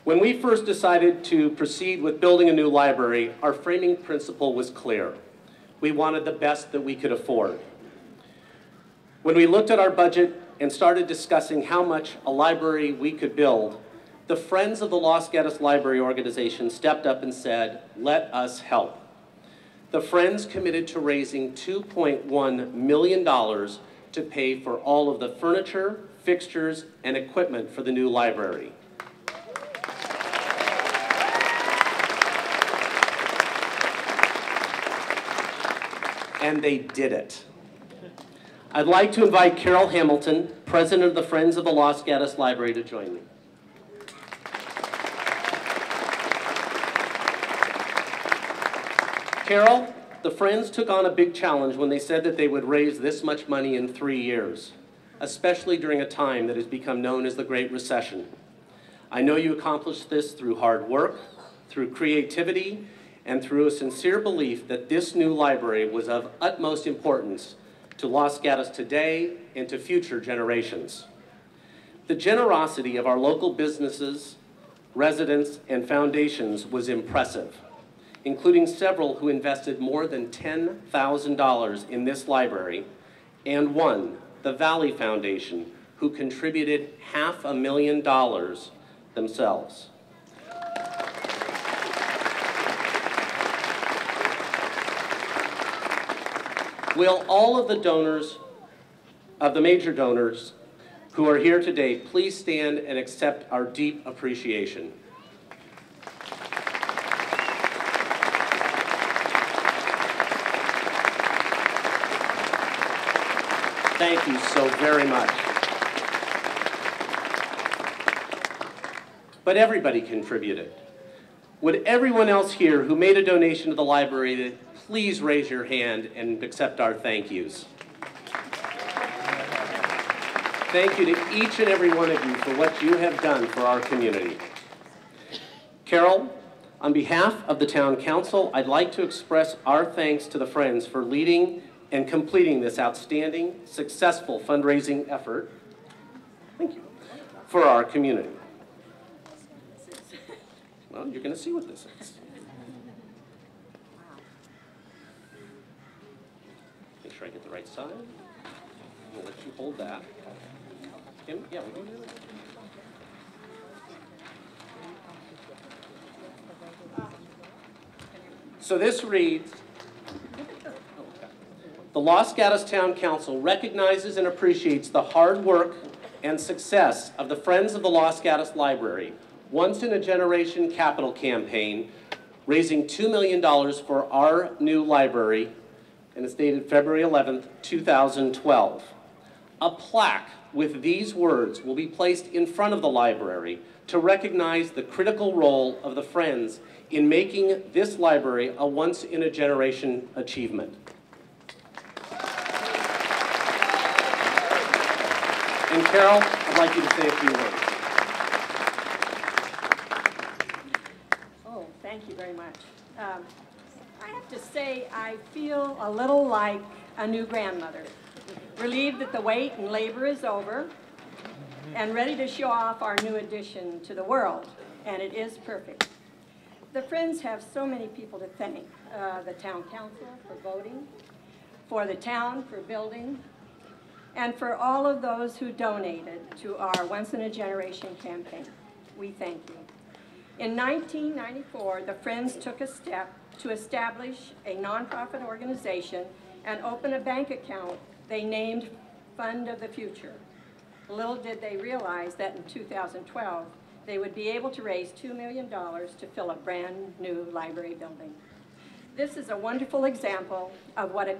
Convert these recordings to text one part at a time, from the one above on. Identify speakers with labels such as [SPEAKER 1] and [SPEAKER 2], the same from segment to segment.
[SPEAKER 1] When we first decided to proceed with building a new library, our framing principle was clear. We wanted the best that we could afford. When we looked at our budget and started discussing how much a library we could build, the Friends of the Los Gatos Library Organization stepped up and said, "Let us help." The Friends committed to raising $2.1 million to pay for all of the furniture, fixtures, and equipment for the new library. And they did it. I'd like to invite Carol Hamilton, President of the Friends of the Los Gatos Library, to join me. Carol, the Friends took on a big challenge when they said that they would raise this much money in 3 years, especially during a time that has become known as the Great Recession. I know you accomplished this through hard work, through creativity, and through a sincere belief that this new library was of utmost importance to Los Gatos today and to future generations. The generosity of our local businesses, residents, and foundations was impressive, including several who invested more than $10,000 in this library, and one, the Valley Foundation, who contributed $500,000 themselves. Will all of the donors, of the major donors who are here today, please stand and accept our deep appreciation. Thank you so very much. But everybody contributed. Would everyone else here who made a donation to the library please raise your hand and accept our thank yous. Thank you to each and every one of you for what you have done for our community. Carol, on behalf of the Town Council, I'd like to express our thanks to the Friends for leading and completing this outstanding, successful fundraising effort, thank you, for our community. Well, you're going to see what this is. Make sure I get the right side. I'll let you hold that. Kim, yeah, we can do it. So this reads, the Los Gatos Town Council recognizes and appreciates the hard work and success of the Friends of the Los Gatos Library, once-in-a-generation capital campaign, raising $2 million for our new library, and it's dated February 11th, 2012. A plaque with these words will be placed in front of the library to recognize the critical role of the Friends in making this library a once-in-a-generation achievement. And Carol, I'd like you to say a few words.
[SPEAKER 2] Oh, thank you very much. I have to say I feel a little like a new grandmother, relieved that the wait and labor is over, and ready to show off our new addition to the world, and it is perfect. The Friends have so many people to thank. The Town Council for voting, for the town for building, and for all of those who donated to our once-in-a-generation campaign. We thank you. In 1994, the Friends took a step to establish a nonprofit organization and open a bank account they named Fund of the Future. Little did they realize that in 2012, they would be able to raise $2 million to fill a brand new library building. This is a wonderful example of what a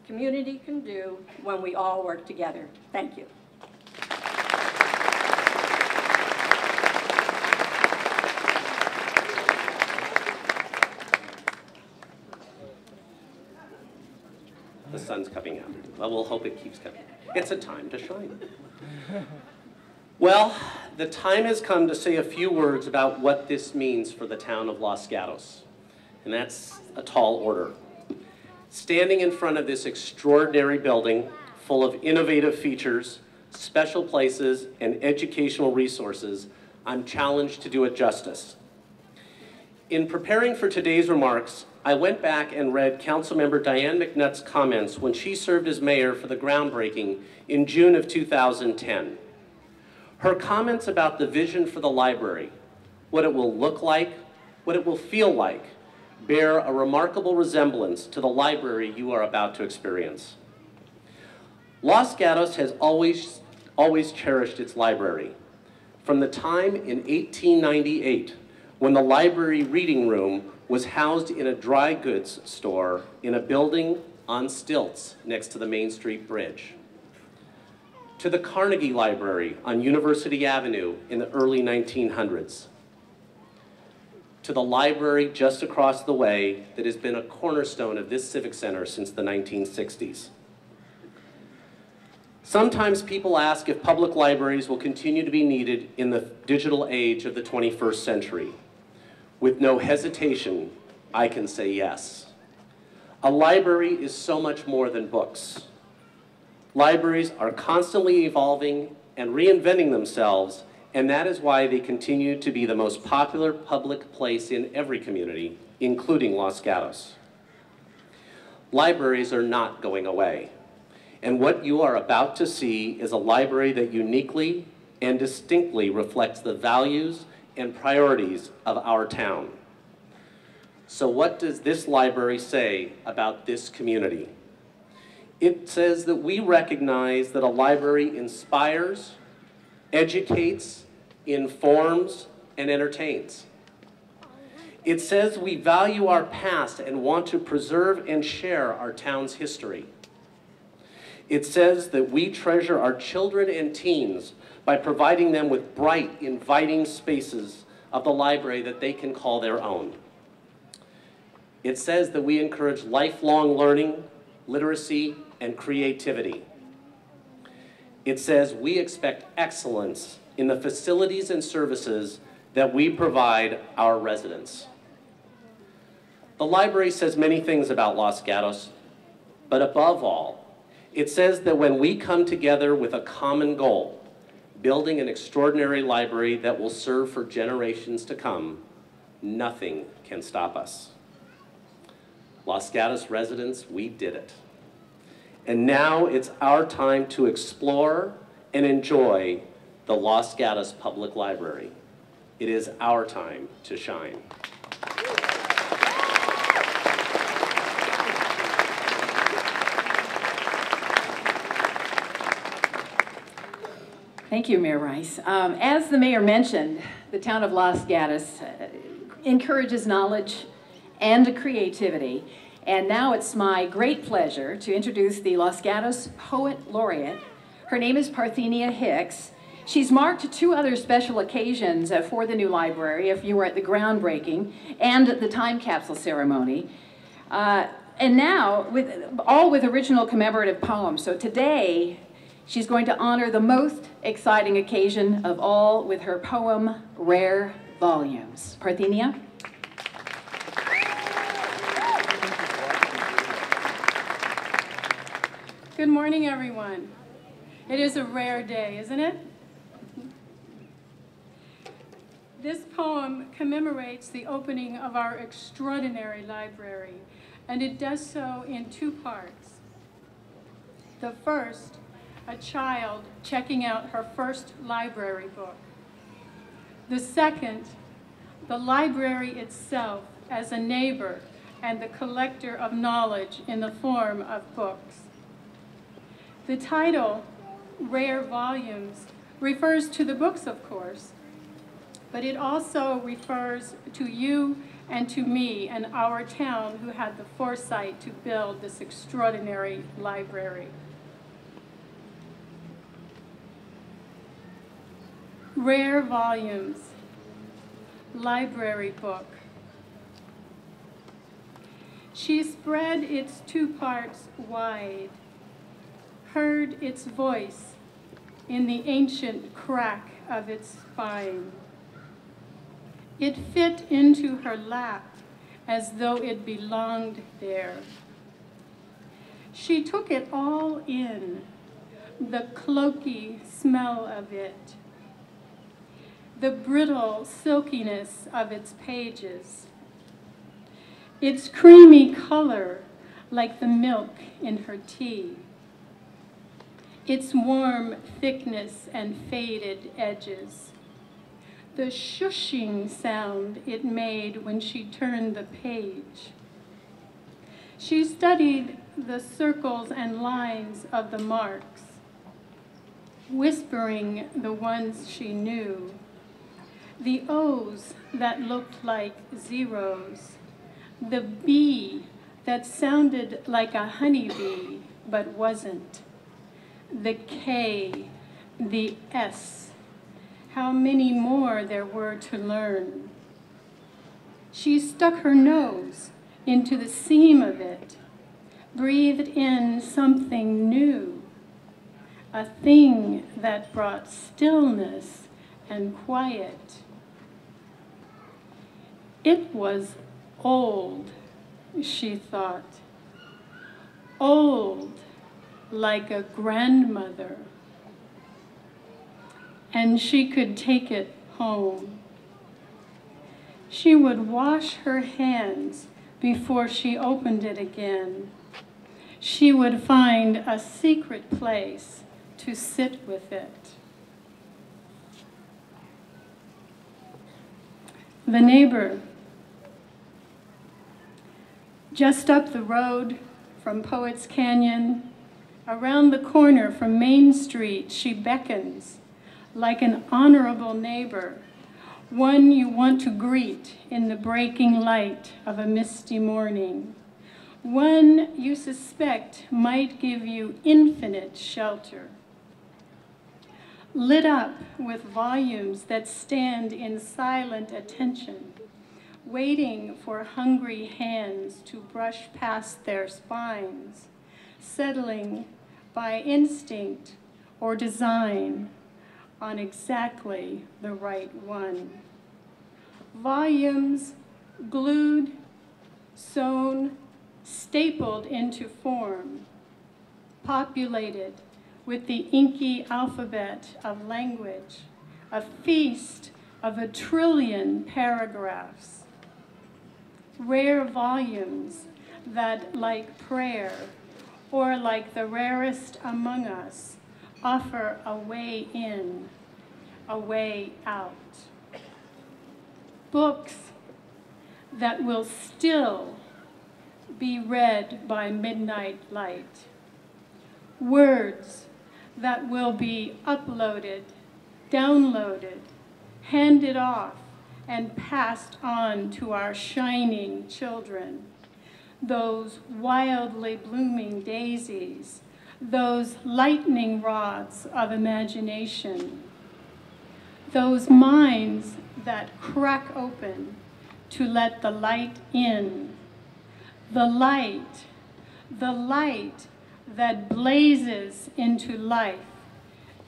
[SPEAKER 2] community can do when we all work together. Thank you.
[SPEAKER 1] The sun's coming out. Well, we'll hope it keeps coming. It's a time to shine. Well, the time has come to say a few words about what this means for the town of Los Gatos. And that's a tall order. Standing in front of this extraordinary building full of innovative features, special places, and educational resources, I'm challenged to do it justice. In preparing for today's remarks, I went back and read Councilmember Diane McNutt's comments when she served as mayor for the groundbreaking in June of 2010. Her comments about the vision for the library, what it will look like, what it will feel like, bear a remarkable resemblance to the library you are about to experience. Los Gatos has always cherished its library. From the time in 1898, when the library reading room was housed in a dry goods store in a building on stilts next to the Main Street Bridge, to the Carnegie Library on University Avenue in the early 1900s, to the library just across the way that has been a cornerstone of this Civic Center since the 1960s. Sometimes people ask if public libraries will continue to be needed in the digital age of the 21st century. With no hesitation, I can say yes. A library is so much more than books. Libraries are constantly evolving and reinventing themselves, and that is why they continue to be the most popular public place in every community, including Los Gatos. Libraries are not going away, and what you are about to see is a library that uniquely and distinctly reflects the values and priorities of our town. So what does this library say about this community? It says that we recognize that a library inspires, educates, informs, and entertains. It says we value our past and want to preserve and share our town's history. It says that we treasure our children and teens by providing them with bright, inviting spaces of the library that they can call their own. It says that we encourage lifelong learning, literacy, and creativity. It says we expect excellence in the facilities and services that we provide our residents. The library says many things about Los Gatos, but above all, it says that when we come together with a common goal, building an extraordinary library that will serve for generations to come, nothing can stop us. Los Gatos residents, we did it. And now it's our time to explore and enjoy the Los Gatos Public Library. It is our time to shine.
[SPEAKER 3] Thank you, Mayor Rice. As the mayor mentioned, the town of Los Gatos encourages knowledge and creativity. And now it's my great pleasure to introduce the Los Gatos Poet Laureate. Her name is Parthenia Hicks. She's marked 2 other special occasions for the new library, if you were at the groundbreaking and the time capsule ceremony. And now, all with original commemorative poems. So today, she's going to honor the most exciting occasion of all with her poem, Rare Volumes. Parthenia?
[SPEAKER 4] Good morning, everyone. It is a rare day, isn't it? This poem commemorates the opening of our extraordinary library, and it does so in 2 parts. The first, a child checking out her first library book. The second, the library itself as a neighbor and the collector of knowledge in the form of books. The title, Rare Volumes, refers to the books, of course, but it also refers to you and to me and our town who had the foresight to build this extraordinary library. Rare Volumes, library book. She spread its 2 parts wide, heard its voice in the ancient crack of its spine. It fit into her lap as though it belonged there. She took it all in, the cloaky smell of it, the brittle silkiness of its pages, its creamy color like the milk in her tea, its warm thickness and faded edges, the shushing sound it made when she turned the page. She studied the circles and lines of the marks, whispering the ones she knew, the O's that looked like zeros, the B that sounded like a honeybee but wasn't, the K, the S, how many more there were to learn. She stuck her nose into the seam of it, breathed in something new, a thing that brought stillness and quiet. It was old, she thought, old like a grandmother, and she could take it home. She would wash her hands before she opened it again. She would find a secret place to sit with it. The neighbor, just up the road from Poets Canyon, around the corner from Main Street, she beckons like an honorable neighbor, one you want to greet in the breaking light of a misty morning, one you suspect might give you infinite shelter. Lit up with volumes that stand in silent attention, waiting for hungry hands to brush past their spines, settling by instinct or design on exactly the right one. Volumes glued, sewn, stapled into form, populated with the inky alphabet of language, a feast of 1 trillion paragraphs. Rare volumes that, like prayer, or like the rarest among us, offer a way in, a way out. Books that will still be read by midnight light. Words that will be uploaded, downloaded, handed off, and passed on to our shining children. Those wildly blooming daisies, those lightning rods of imagination, those minds that crack open to let the light in, the light that blazes into life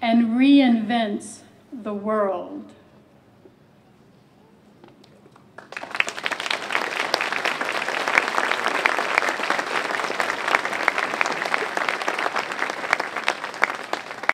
[SPEAKER 4] and reinvents the world.